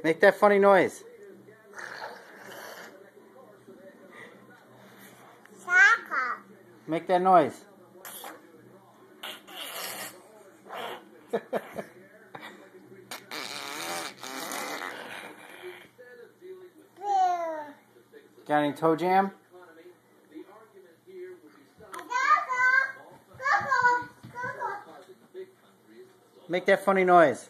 Make that funny noise. Make that noise. Got any toe jam? Make that funny noise.